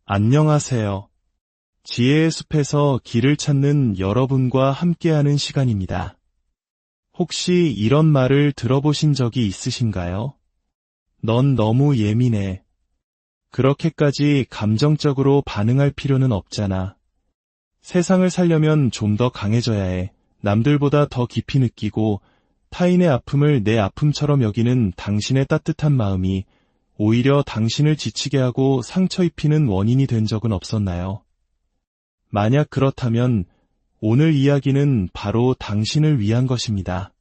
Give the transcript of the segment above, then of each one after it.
안녕하세요. 지혜의 숲에서 길을 찾는 여러분과 함께하는 시간입니다. 혹시 이런 말을 들어보신 적이 있으신가요? 넌 너무 예민해. 그렇게까지 감정적으로 반응할 필요는 없잖아. 세상을 살려면 좀 더 강해져야 해. 남들보다 더 깊이 느끼고 타인의 아픔을 내 아픔처럼 여기는 당신의 따뜻한 마음이 오히려 당신을 지치게 하고 상처 입히는 원인이 된 적은 없었나요? 만약 그렇다면 오늘 이야기는 바로 당신을 위한 것입니다.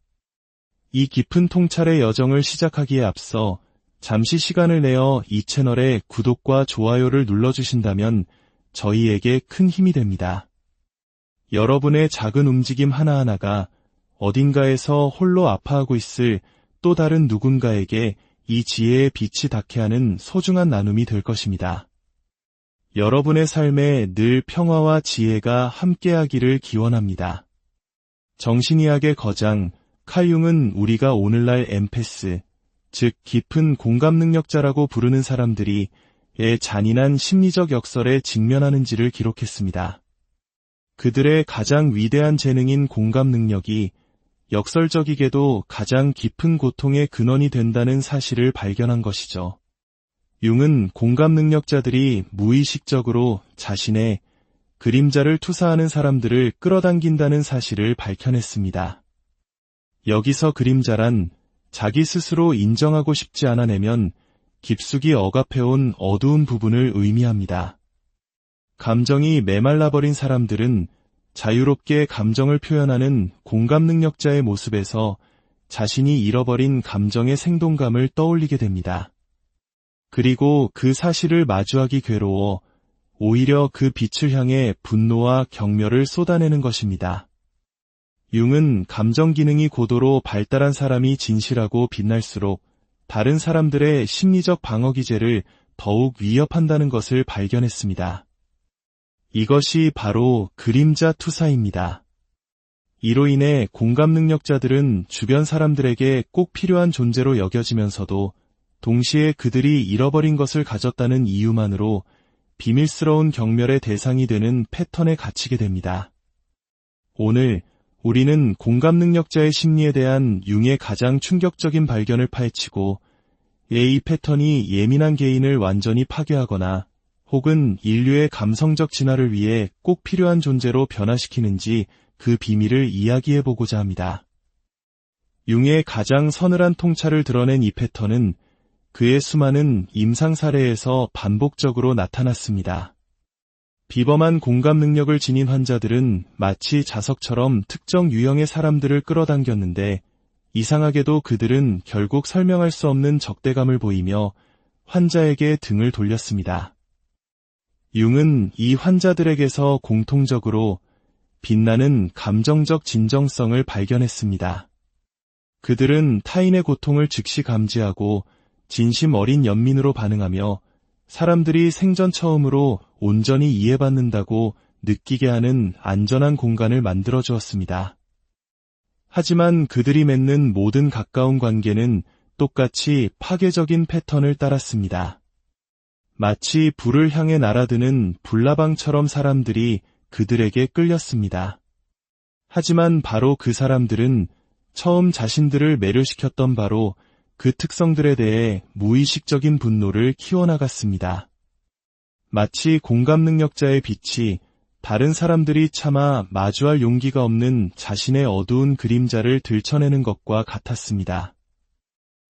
이 깊은 통찰의 여정을 시작하기에 앞서 잠시 시간을 내어 이 채널에 구독과 좋아요를 눌러주신다면 저희에게 큰 힘이 됩니다. 여러분의 작은 움직임 하나하나가 어딘가에서 홀로 아파하고 있을 또 다른 누군가에게 이 지혜의 빛이 닿게 하는 소중한 나눔이 될 것입니다. 여러분의 삶에 늘 평화와 지혜가 함께하기를 기원합니다. 정신의학의 거장 칼 융은 우리가 오늘날 엠패스, 즉 깊은 공감 능력자라고 부르는 사람들이 왜 잔인한 심리적 역설에 직면하는지를 기록했습니다. 그들의 가장 위대한 재능인 공감 능력이 역설적이게도 가장 깊은 고통의 근원이 된다는 사실을 발견한 것이죠. 융은 공감 능력자들이 무의식적으로 자신의 그림자를 투사하는 사람들을 끌어당긴다는 사실을 밝혀냈습니다. 여기서 그림자란 자기 스스로 인정하고 싶지 않아 내면 깊숙이 억압해온 어두운 부분을 의미합니다. 감정이 메말라버린 사람들은 자유롭게 감정을 표현하는 공감 능력자의 모습에서 자신이 잃어버린 감정의 생동감을 떠올리게 됩니다. 그리고 그 사실을 마주하기 괴로워 오히려 그 빛을 향해 분노와 경멸을 쏟아내는 것입니다. 융은 감정 기능이 고도로 발달한 사람이 진실하고 빛날수록 다른 사람들의 심리적 방어 기제를 더욱 위협한다는 것을 발견했습니다. 이것이 바로 그림자 투사입니다. 이로 인해 공감 능력자들은 주변 사람들에게 꼭 필요한 존재로 여겨지면서도 동시에 그들이 잃어버린 것을 가졌다는 이유만으로 비밀스러운 경멸의 대상이 되는 패턴에 갇히게 됩니다. 오늘 우리는 공감 능력자의 심리에 대한 융의 가장 충격적인 발견을 파헤치고 이 패턴이 예민한 개인을 완전히 파괴하거나 혹은 인류의 감성적 진화를 위해 꼭 필요한 존재로 변화시키는지 그 비밀을 이야기해보고자 합니다. 융의 가장 서늘한 통찰을 드러낸 이 패턴은 그의 수많은 임상 사례에서 반복적으로 나타났습니다. 비범한 공감 능력을 지닌 환자들은 마치 자석처럼 특정 유형의 사람들을 끌어당겼는데 이상하게도 그들은 결국 설명할 수 없는 적대감을 보이며 환자에게 등을 돌렸습니다. 융은 이 환자들에게서 공통적으로 빛나는 감정적 진정성을 발견했습니다. 그들은 타인의 고통을 즉시 감지하고 진심 어린 연민으로 반응하며 사람들이 생전 처음으로 온전히 이해받는다고 느끼게 하는 안전한 공간을 만들어 주었습니다. 하지만 그들이 맺는 모든 가까운 관계는 똑같이 파괴적인 패턴을 따랐습니다. 마치 불을 향해 날아드는 불나방처럼 사람들이 그들에게 끌렸습니다. 하지만 바로 그 사람들은 처음 자신들을 매료시켰던 바로 그 특성들에 대해 무의식적인 분노를 키워나갔습니다. 마치 공감 능력자의 빛이 다른 사람들이 차마 마주할 용기가 없는 자신의 어두운 그림자를 들춰내는 것과 같았습니다.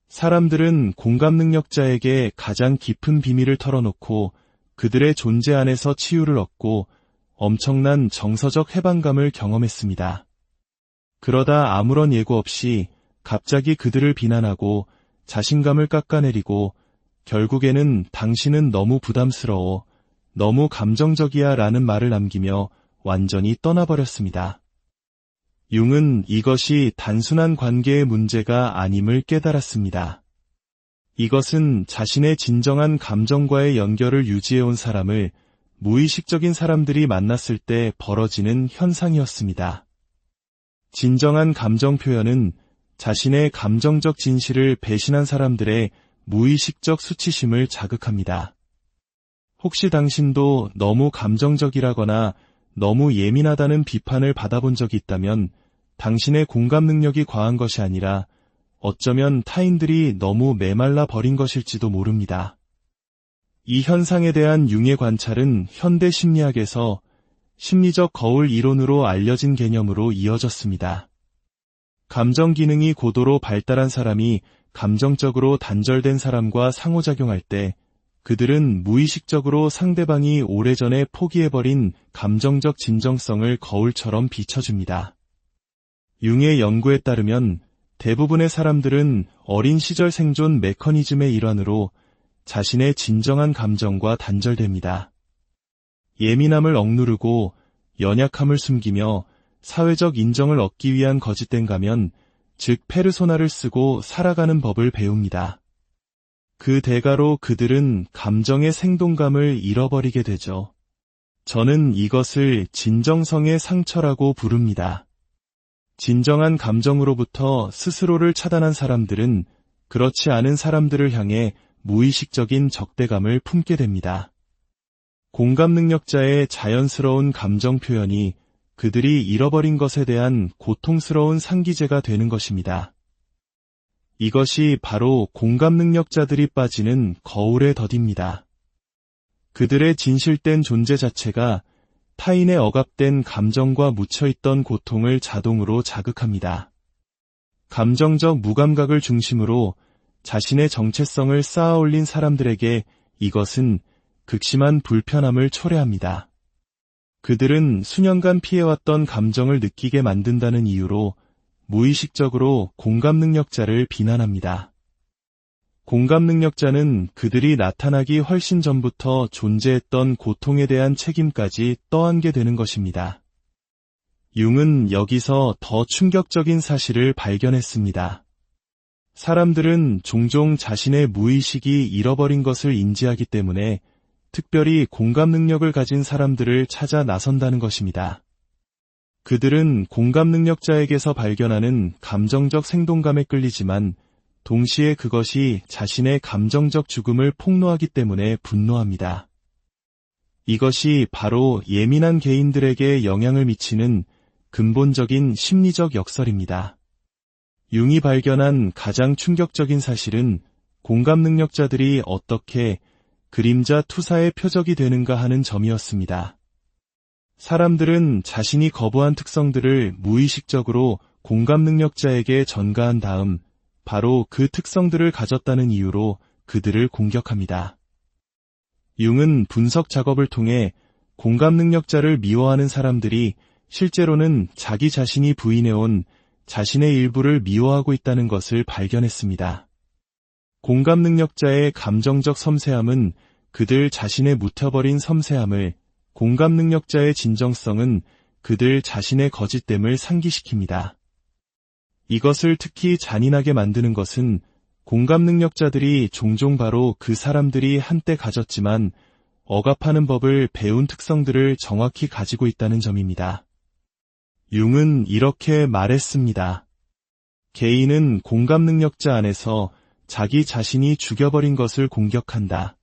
사람들은 공감 능력자에게 가장 깊은 비밀을 털어놓고 그들의 존재 안에서 치유를 얻고 엄청난 정서적 해방감을 경험했습니다. 그러다 아무런 예고 없이 갑자기 그들을 비난하고 자신감을 깎아내리고 결국에는 당신은 너무 부담스러워, 너무 감정적이야 라는 말을 남기며 완전히 떠나버렸습니다. 융은 이것이 단순한 관계의 문제가 아님을 깨달았습니다. 이것은 자신의 진정한 감정과의 연결을 유지해온 사람을 무의식적인 사람들이 만났을 때 벌어지는 현상이었습니다. 진정한 감정 표현은 자신의 감정적 진실을 배신한 사람들의 무의식적 수치심을 자극합니다. 혹시 당신도 너무 감정적이라거나 너무 예민하다는 비판을 받아본 적이 있다면 당신의 공감 능력이 과한 것이 아니라 어쩌면 타인들이 너무 메말라 버린 것일지도 모릅니다. 이 현상에 대한 융의 관찰은 현대 심리학에서 심리적 거울 이론으로 알려진 개념으로 이어졌습니다. 감정 기능이 고도로 발달한 사람이 감정적으로 단절된 사람과 상호작용할 때 그들은 무의식적으로 상대방이 오래전에 포기해버린 감정적 진정성을 거울처럼 비춰줍니다. 융의 연구에 따르면 대부분의 사람들은 어린 시절 생존 메커니즘의 일환으로 자신의 진정한 감정과 단절됩니다. 예민함을 억누르고 연약함을 숨기며 사회적 인정을 얻기 위한 거짓된 가면, 즉 페르소나를 쓰고 살아가는 법을 배웁니다. 그 대가로 그들은 감정의 생동감을 잃어버리게 되죠. 저는 이것을 진정성의 상처라고 부릅니다. 진정한 감정으로부터 스스로를 차단한 사람들은 그렇지 않은 사람들을 향해 무의식적인 적대감을 품게 됩니다. 공감 능력자의 자연스러운 감정 표현이 그들이 잃어버린 것에 대한 고통스러운 상기제가 되는 것입니다. 이것이 바로 공감 능력자들이 빠지는 거울의 덫입니다. 그들의 진실된 존재 자체가 타인의 억압된 감정과 묻혀있던 고통을 자동으로 자극합니다. 감정적 무감각을 중심으로 자신의 정체성을 쌓아 올린 사람들에게 이것은 극심한 불편함을 초래합니다. 그들은 수년간 피해왔던 감정을 느끼게 만든다는 이유로 무의식적으로 공감 능력자를 비난합니다. 공감 능력자는 그들이 나타나기 훨씬 전부터 존재했던 고통에 대한 책임까지 떠안게 되는 것입니다. 융은 여기서 더 충격적인 사실을 발견했습니다. 사람들은 종종 자신의 무의식이 잃어버린 것을 인지하기 때문에 특별히 공감 능력을 가진 사람들을 찾아 나선다는 것입니다. 그들은 공감 능력자에게서 발견하는 감정적 생동감에 끌리지만 동시에 그것이 자신의 감정적 죽음을 폭로하기 때문에 분노합니다. 이것이 바로 예민한 개인들에게 영향을 미치는 근본적인 심리적 역설입니다. 융이 발견한 가장 충격적인 사실은 공감 능력자들이 어떻게 그림자 투사의 표적이 되는가 하는 점이었습니다. 사람들은 자신이 거부한 특성들을 무의식적으로 공감 능력자에게 전가한 다음 바로 그 특성들을 가졌다는 이유로 그들을 공격합니다. 융은 분석 작업을 통해 공감 능력자를 미워하는 사람들이 실제로는 자기 자신이 부인해온 자신의 일부를 미워하고 있다는 것을 발견했습니다. 공감 능력자의 감정적 섬세함은 그들 자신의 묻혀버린 섬세함을, 공감 능력자의 진정성은 그들 자신의 거짓됨을 상기시킵니다. 이것을 특히 잔인하게 만드는 것은 공감 능력자들이 종종 바로 그 사람들이 한때 가졌지만 억압하는 법을 배운 특성들을 정확히 가지고 있다는 점입니다. 융은 이렇게 말했습니다. 개인은 공감 능력자 안에서 자기 자신이 죽여버린 것을 공격한다.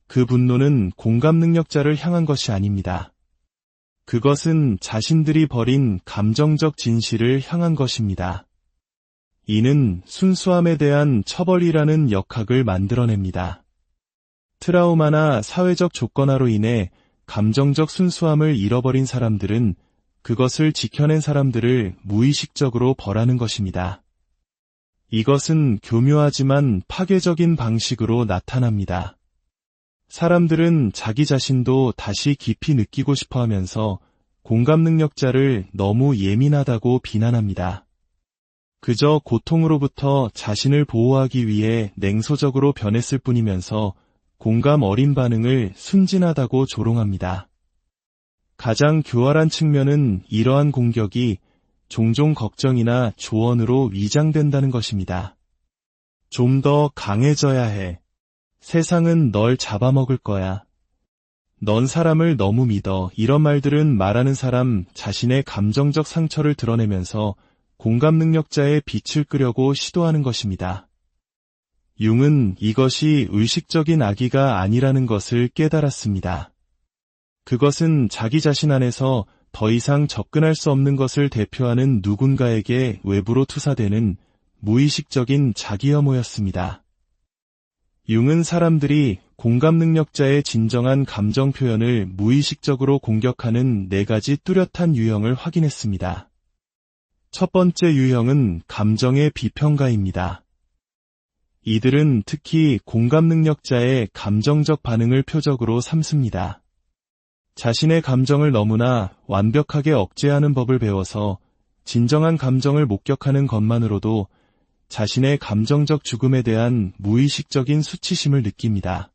그 분노는 공감 능력자를 향한 것이 아닙니다. 그것은 자신들이 버린 감정적 진실을 향한 것입니다. 이는 순수함에 대한 처벌이라는 역학을 만들어냅니다. 트라우마나 사회적 조건화로 인해 감정적 순수함을 잃어버린 사람들은 그것을 지켜낸 사람들을 무의식적으로 벌하는 것입니다. 이것은 교묘하지만 파괴적인 방식으로 나타납니다. 사람들은 자기 자신도 다시 깊이 느끼고 싶어 하면서 공감 능력자를 너무 예민하다고 비난합니다. 그저 고통으로부터 자신을 보호하기 위해 냉소적으로 변했을 뿐이면서 공감 어린 반응을 순진하다고 조롱합니다. 가장 교활한 측면은 이러한 공격이 종종 걱정이나 조언으로 위장된다는 것입니다. 좀 더 강해져야 해. 세상은 널 잡아먹을 거야. 넌 사람을 너무 믿어. 이런 말들은 말하는 사람 자신의 감정적 상처를 드러내면서 공감 능력자의 빛을 끄려고 시도하는 것입니다. 융은 이것이 의식적인 악의가 아니라는 것을 깨달았습니다. 그것은 자기 자신 안에서 더 이상 접근할 수 없는 것을 대표하는 누군가에게 외부로 투사되는 무의식적인 자기 혐오였습니다. 융은 사람들이 공감 능력자의 진정한 감정 표현을 무의식적으로 공격하는 4가지 뚜렷한 유형을 확인했습니다. 첫 번째 유형은 감정의 비평가입니다. 이들은 특히 공감 능력자의 감정적 반응을 표적으로 삼습니다. 자신의 감정을 너무나 완벽하게 억제하는 법을 배워서 진정한 감정을 목격하는 것만으로도 자신의 감정적 죽음에 대한 무의식적인 수치심을 느낍니다.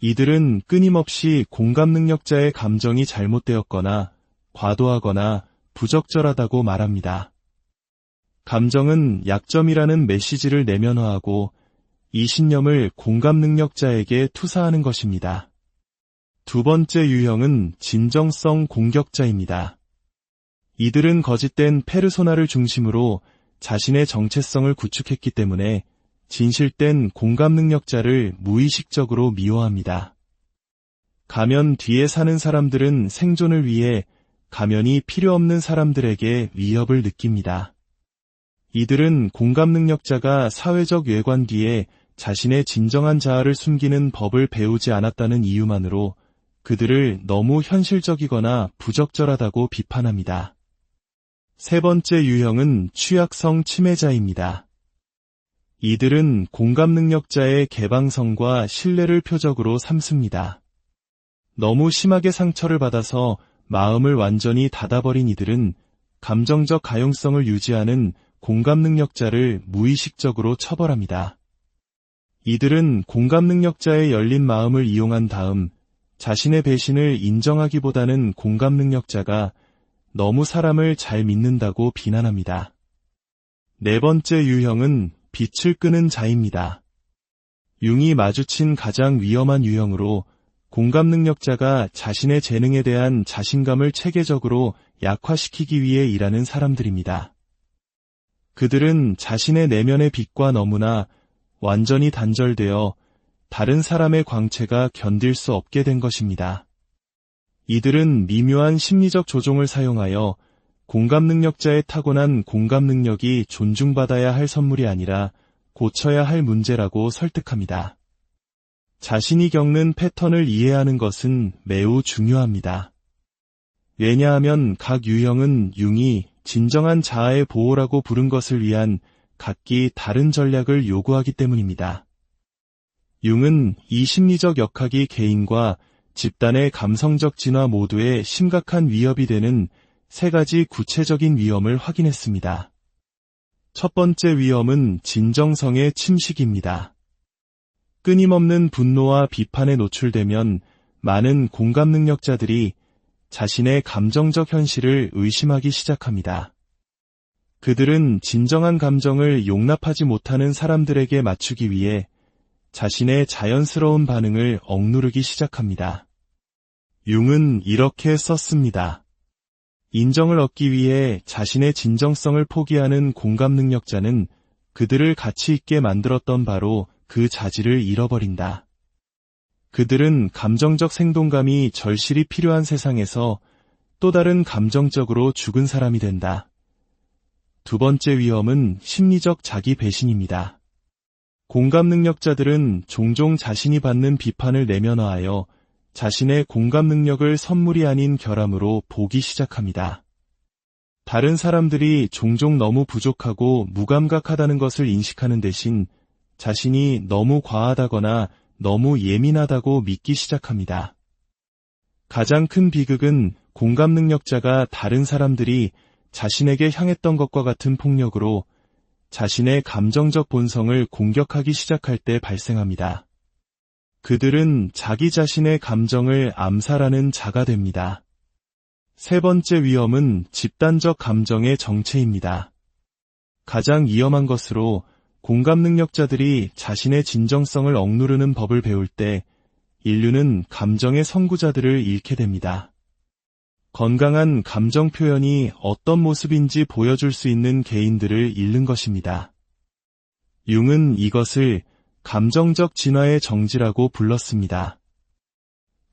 이들은 끊임없이 공감 능력자의 감정이 잘못되었거나 과도하거나 부적절하다고 말합니다. 감정은 약점이라는 메시지를 내면화하고 이 신념을 공감 능력자에게 투사하는 것입니다. 두 번째 유형은 진정성 공격자입니다. 이들은 거짓된 페르소나를 중심으로 자신의 정체성을 구축했기 때문에 진실된 공감 능력자를 무의식적으로 미워합니다. 가면 뒤에 사는 사람들은 생존을 위해 가면이 필요 없는 사람들에게 위협을 느낍니다. 이들은 공감 능력자가 사회적 외관 뒤에 자신의 진정한 자아를 숨기는 법을 배우지 않았다는 이유만으로 그들을 너무 현실적이거나 부적절하다고 비판합니다. 세 번째 유형은 취약성 침해자입니다. 이들은 공감 능력자의 개방성과 신뢰를 표적으로 삼습니다. 너무 심하게 상처를 받아서 마음을 완전히 닫아버린 이들은 감정적 가용성을 유지하는 공감 능력자를 무의식적으로 처벌합니다. 이들은 공감 능력자의 열린 마음을 이용한 다음 자신의 배신을 인정하기보다는 공감 능력자가 너무 사람을 잘 믿는다고 비난합니다. 네 번째 유형은 빛을 끄는 자입니다. 융이 마주친 가장 위험한 유형으로 공감 능력자가 자신의 재능에 대한 자신감을 체계적으로 약화시키기 위해 일하는 사람들입니다. 그들은 자신의 내면의 빛과 너무나 완전히 단절되어 다른 사람의 광채가 견딜 수 없게 된 것입니다. 이들은 미묘한 심리적 조종을 사용하여 공감 능력자의 타고난 공감 능력이 존중받아야 할 선물이 아니라 고쳐야 할 문제라고 설득합니다. 자신이 겪는 패턴을 이해하는 것은 매우 중요합니다. 왜냐하면 각 유형은 융이 진정한 자아의 보호라고 부른 것을 위한 각기 다른 전략을 요구하기 때문입니다. 융은 이 심리적 역학이 개인과 집단의 감성적 진화 모두에 심각한 위협이 되는 3가지 구체적인 위험을 확인했습니다. 첫 번째 위험은 진정성의 침식입니다. 끊임없는 분노와 비판에 노출되면 많은 공감 능력자들이 자신의 감정적 현실을 의심하기 시작합니다. 그들은 진정한 감정을 용납하지 못하는 사람들에게 맞추기 위해 자신의 자연스러운 반응을 억누르기 시작합니다. 융은 이렇게 썼습니다. 인정을 얻기 위해 자신의 진정성을 포기하는 공감 능력자는 그들을 가치 있게 만들었던 바로 그 자질을 잃어버린다. 그들은 감정적 생동감이 절실히 필요한 세상에서 또 다른 감정적으로 죽은 사람이 된다. 두 번째 위험은 심리적 자기 배신입니다. 공감 능력자들은 종종 자신이 받는 비판을 내면화하여 자신의 공감 능력을 선물이 아닌 결함으로 보기 시작합니다. 다른 사람들이 종종 너무 부족하고 무감각하다는 것을 인식하는 대신 자신이 너무 과하다거나 너무 예민하다고 믿기 시작합니다. 가장 큰 비극은 공감 능력자가 다른 사람들이 자신에게 향했던 것과 같은 폭력으로 자신의 감정적 본성을 공격하기 시작할 때 발생합니다. 그들은 자기 자신의 감정을 암살하는 자가 됩니다. 세 번째 위험은 집단적 감정의 정체입니다. 가장 위험한 것으로 공감 능력자들이 자신의 진정성을 억누르는 법을 배울 때 인류는 감정의 선구자들을 잃게 됩니다. 건강한 감정 표현이 어떤 모습인지 보여줄 수 있는 개인들을 잃는 것입니다. 융은 이것을 감정적 진화의 정지라고 불렀습니다.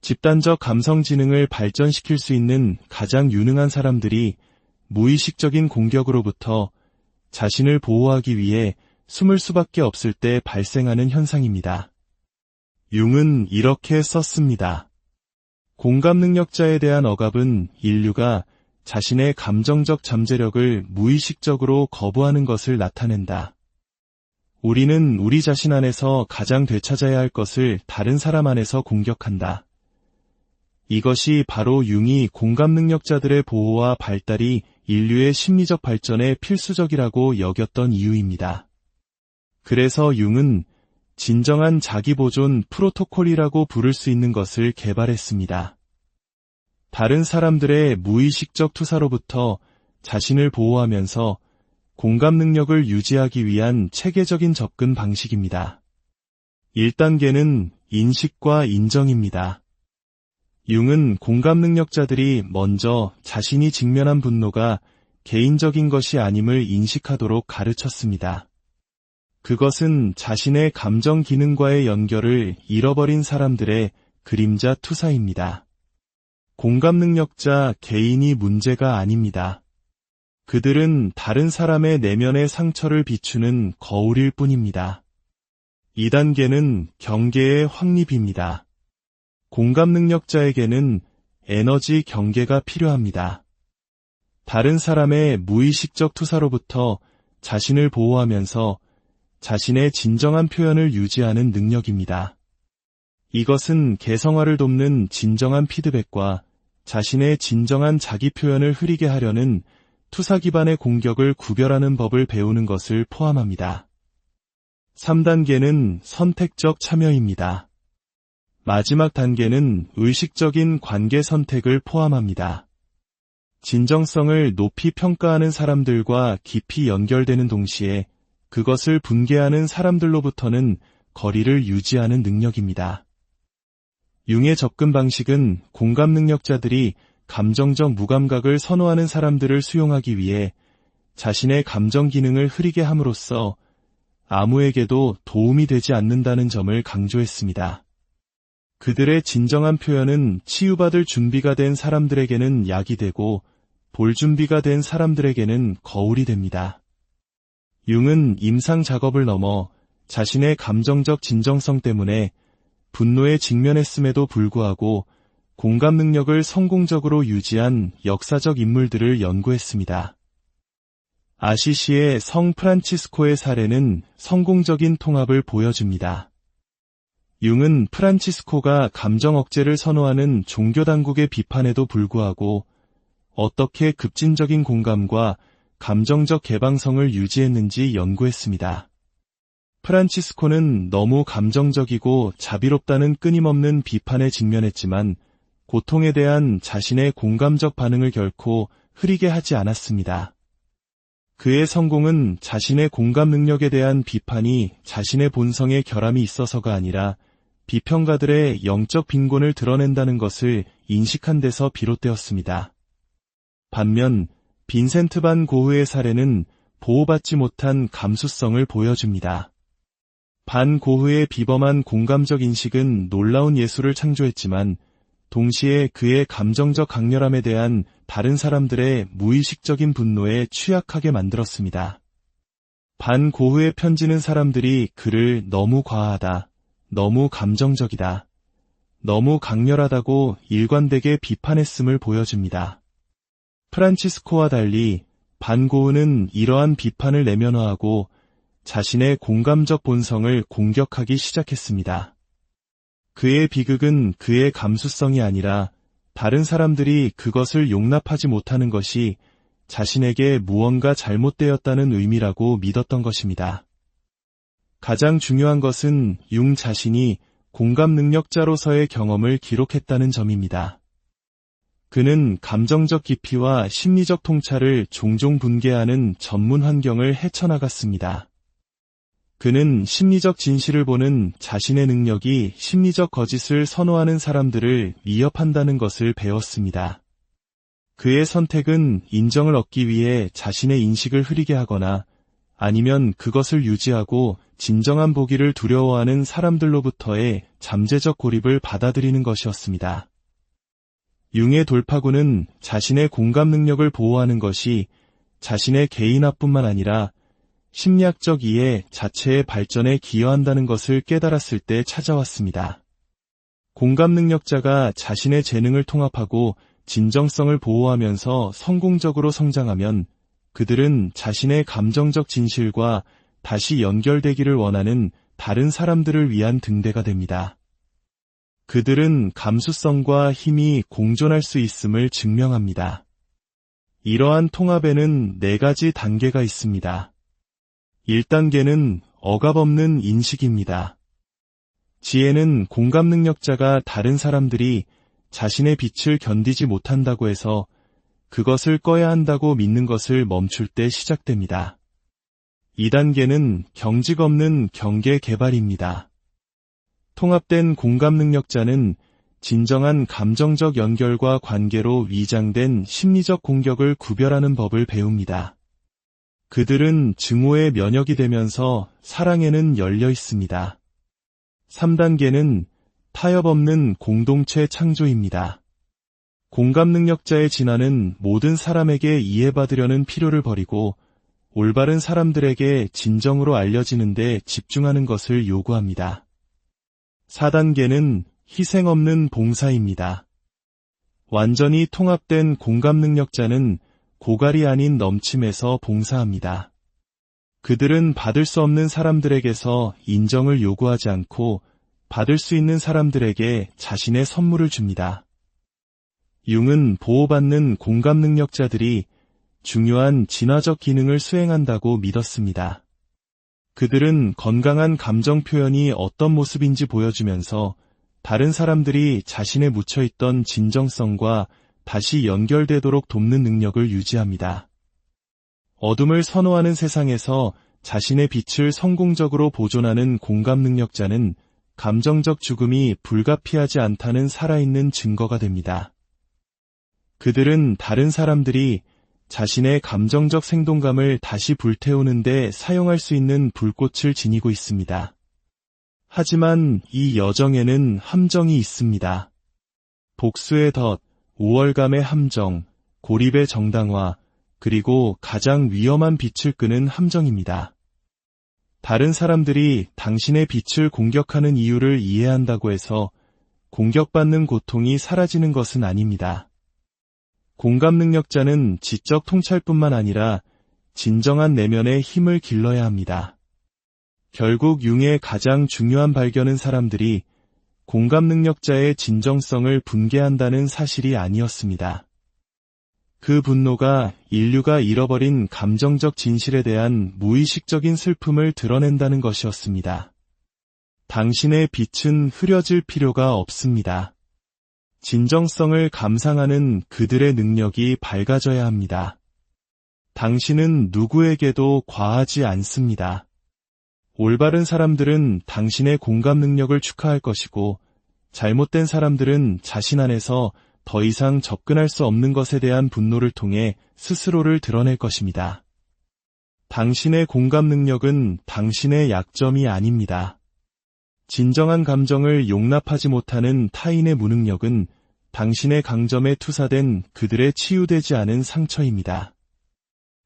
집단적 감성 지능을 발전시킬 수 있는 가장 유능한 사람들이 무의식적인 공격으로부터 자신을 보호하기 위해 숨을 수밖에 없을 때 발생하는 현상입니다. 융은 이렇게 썼습니다. 공감 능력자에 대한 억압은 인류가 자신의 감정적 잠재력을 무의식적으로 거부하는 것을 나타낸다. 우리는 우리 자신 안에서 가장 되찾아야 할 것을 다른 사람 안에서 공격한다. 이것이 바로 융이 공감 능력자들의 보호와 발달이 인류의 심리적 발전에 필수적이라고 여겼던 이유입니다. 그래서 융은 진정한 자기보존 프로토콜이라고 부를 수 있는 것을 개발했습니다. 다른 사람들의 무의식적 투사로부터 자신을 보호하면서 공감 능력을 유지하기 위한 체계적인 접근 방식입니다. 1단계는 인식과 인정입니다. 융은 공감 능력자들이 먼저 자신이 직면한 분노가 개인적인 것이 아님을 인식하도록 가르쳤습니다. 그것은 자신의 감정 기능과의 연결을 잃어버린 사람들의 그림자 투사입니다. 공감 능력자 개인이 문제가 아닙니다. 그들은 다른 사람의 내면의 상처를 비추는 거울일 뿐입니다. 2단계는 경계의 확립입니다. 공감 능력자에게는 에너지 경계가 필요합니다. 다른 사람의 무의식적 투사로부터 자신을 보호하면서 자신의 진정한 표현을 유지하는 능력입니다. 이것은 개성화를 돕는 진정한 피드백과 자신의 진정한 자기 표현을 흐리게 하려는 투사 기반의 공격을 구별하는 법을 배우는 것을 포함합니다. 3단계는 선택적 참여입니다. 마지막 단계는 의식적인 관계 선택을 포함합니다. 진정성을 높이 평가하는 사람들과 깊이 연결되는 동시에 그것을 분개하는 사람들로부터는 거리를 유지하는 능력입니다. 융의 접근 방식은 공감 능력자들이 감정적 무감각을 선호하는 사람들을 수용하기 위해 자신의 감정 기능을 흐리게 함으로써 아무에게도 도움이 되지 않는다는 점을 강조했습니다. 그들의 진정한 표현은 치유받을 준비가 된 사람들에게는 약이 되고 볼 준비가 된 사람들에게는 거울이 됩니다. 융은 임상 작업을 넘어 자신의 감정적 진정성 때문에 분노에 직면했음에도 불구하고 공감 능력을 성공적으로 유지한 역사적 인물들을 연구했습니다. 아시시의 성 프란치스코의 사례는 성공적인 통합을 보여줍니다. 융은 프란치스코가 감정 억제를 선호하는 종교 당국의 비판에도 불구하고 어떻게 급진적인 공감과 감정적 개방성을 유지했는지 연구했습니다. 프란치스코는 너무 감정적이고 자비롭다는 끊임없는 비판에 직면했지만 고통에 대한 자신의 공감적 반응을 결코 흐리게 하지 않았습니다. 그의 성공은 자신의 공감 능력에 대한 비판이 자신의 본성에 결함이 있어서가 아니라 비평가들의 영적 빈곤을 드러낸다는 것을 인식한 데서 비롯되었습니다. 반면 빈센트 반 고흐의 사례는 보호받지 못한 감수성을 보여줍니다. 반 고흐의 비범한 공감적 인식은 놀라운 예술을 창조했지만 동시에 그의 감정적 강렬함에 대한 다른 사람들의 무의식적인 분노에 취약하게 만들었습니다. 반 고흐의 편지는 사람들이 그를 너무 과하다, 너무 감정적이다, 너무 강렬하다고 일관되게 비판했음을 보여줍니다. 프란치스코와 달리 반 고흐는 이러한 비판을 내면화하고 자신의 공감적 본성을 공격하기 시작했습니다. 그의 비극은 그의 감수성이 아니라 다른 사람들이 그것을 용납하지 못하는 것이 자신에게 무언가 잘못되었다는 의미라고 믿었던 것입니다. 가장 중요한 것은 융 자신이 공감 능력자로서의 경험을 기록했다는 점입니다. 그는 감정적 깊이와 심리적 통찰을 종종 분개하는 전문 환경을 헤쳐나갔습니다. 그는 심리적 진실을 보는 자신의 능력이 심리적 거짓을 선호하는 사람들을 위협한다는 것을 배웠습니다. 그의 선택은 인정을 얻기 위해 자신의 인식을 흐리게 하거나 아니면 그것을 유지하고 진정한 보기를 두려워하는 사람들로부터의 잠재적 고립을 받아들이는 것이었습니다. 융의 돌파구는 자신의 공감 능력을 보호하는 것이 자신의 개인화뿐만 아니라 심리학적 이해 자체의 발전에 기여한다는 것을 깨달았을 때 찾아왔습니다. 공감 능력자가 자신의 재능을 통합하고 진정성을 보호하면서 성공적으로 성장하면 그들은 자신의 감정적 진실과 다시 연결되기를 원하는 다른 사람들을 위한 등대가 됩니다. 그들은 감수성과 힘이 공존할 수 있음을 증명합니다. 이러한 통합에는 4가지 단계가 있습니다. 1단계는 억압없는 인식입니다. 지혜는 공감 능력자가 다른 사람들이 자신의 빛을 견디지 못한다고 해서 그것을 꺼야 한다고 믿는 것을 멈출 때 시작됩니다. 2단계는 경직 없는 경계 개발입니다. 통합된 공감 능력자는 진정한 감정적 연결과 관계로 위장된 심리적 공격을 구별하는 법을 배웁니다. 그들은 증오에 면역이 되면서 사랑에는 열려 있습니다. 3단계는 타협 없는 공동체 창조입니다. 공감 능력자의 진화는 모든 사람에게 이해받으려는 필요를 버리고 올바른 사람들에게 진정으로 알려지는 데 집중하는 것을 요구합니다. 4단계는 희생 없는 봉사입니다. 완전히 통합된 공감 능력자는 고갈이 아닌 넘침에서 봉사합니다. 그들은 받을 수 없는 사람들에게서 인정을 요구하지 않고 받을 수 있는 사람들에게 자신의 선물을 줍니다. 융은 보호받는 공감 능력자들이 중요한 진화적 기능을 수행한다고 믿었습니다. 그들은 건강한 감정 표현이 어떤 모습인지 보여주면서 다른 사람들이 자신에 묻혀있던 진정성과 다시 연결되도록 돕는 능력을 유지합니다. 어둠을 선호하는 세상에서 자신의 빛을 성공적으로 보존하는 공감 능력자는 감정적 죽음이 불가피하지 않다는 살아있는 증거가 됩니다. 그들은 다른 사람들이 자신의 감정적 생동감을 다시 불태우는 데 사용할 수 있는 불꽃을 지니고 있습니다. 하지만 이 여정에는 함정이 있습니다. 복수의 덫, 우월감의 함정, 고립의 정당화, 그리고 가장 위험한 빛을 끄는 함정입니다. 다른 사람들이 당신의 빛을 공격하는 이유를 이해한다고 해서 공격받는 고통이 사라지는 것은 아닙니다. 공감 능력자는 지적 통찰뿐만 아니라 진정한 내면의 힘을 길러야 합니다. 결국 융의 가장 중요한 발견은 사람들이 공감 능력자의 진정성을 분개한다는 사실이 아니었습니다. 그 분노가 인류가 잃어버린 감정적 진실에 대한 무의식적인 슬픔을 드러낸다는 것이었습니다. 당신의 빛은 흐려질 필요가 없습니다. 진정성을 감상하는 그들의 능력이 밝아져야 합니다. 당신은 누구에게도 과하지 않습니다. 올바른 사람들은 당신의 공감 능력을 축하할 것이고 잘못된 사람들은 자신 안에서 더 이상 접근할 수 없는 것에 대한 분노를 통해 스스로를 드러낼 것입니다. 당신의 공감 능력은 당신의 약점이 아닙니다. 진정한 감정을 용납하지 못하는 타인의 무능력은 당신의 강점에 투사된 그들의 치유되지 않은 상처입니다.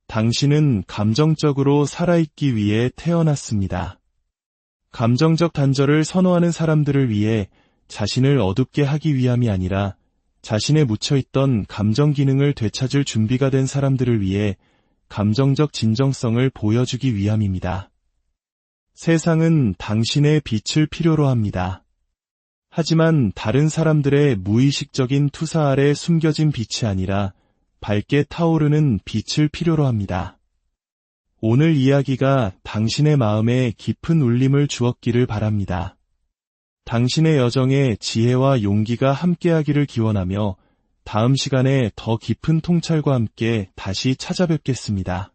당신은 감정적으로 살아있기 위해 태어났습니다. 감정적 단절을 선호하는 사람들을 위해 자신을 어둡게 하기 위함이 아니라 자신에 묻혀있던 감정 기능을 되찾을 준비가 된 사람들을 위해 감정적 진정성을 보여주기 위함입니다. 세상은 당신의 빛을 필요로 합니다. 하지만 다른 사람들의 무의식적인 투사 아래 숨겨진 빛이 아니라 밝게 타오르는 빛을 필요로 합니다. 오늘 이야기가 당신의 마음에 깊은 울림을 주었기를 바랍니다. 당신의 여정에 지혜와 용기가 함께하기를 기원하며 다음 시간에 더 깊은 통찰과 함께 다시 찾아뵙겠습니다.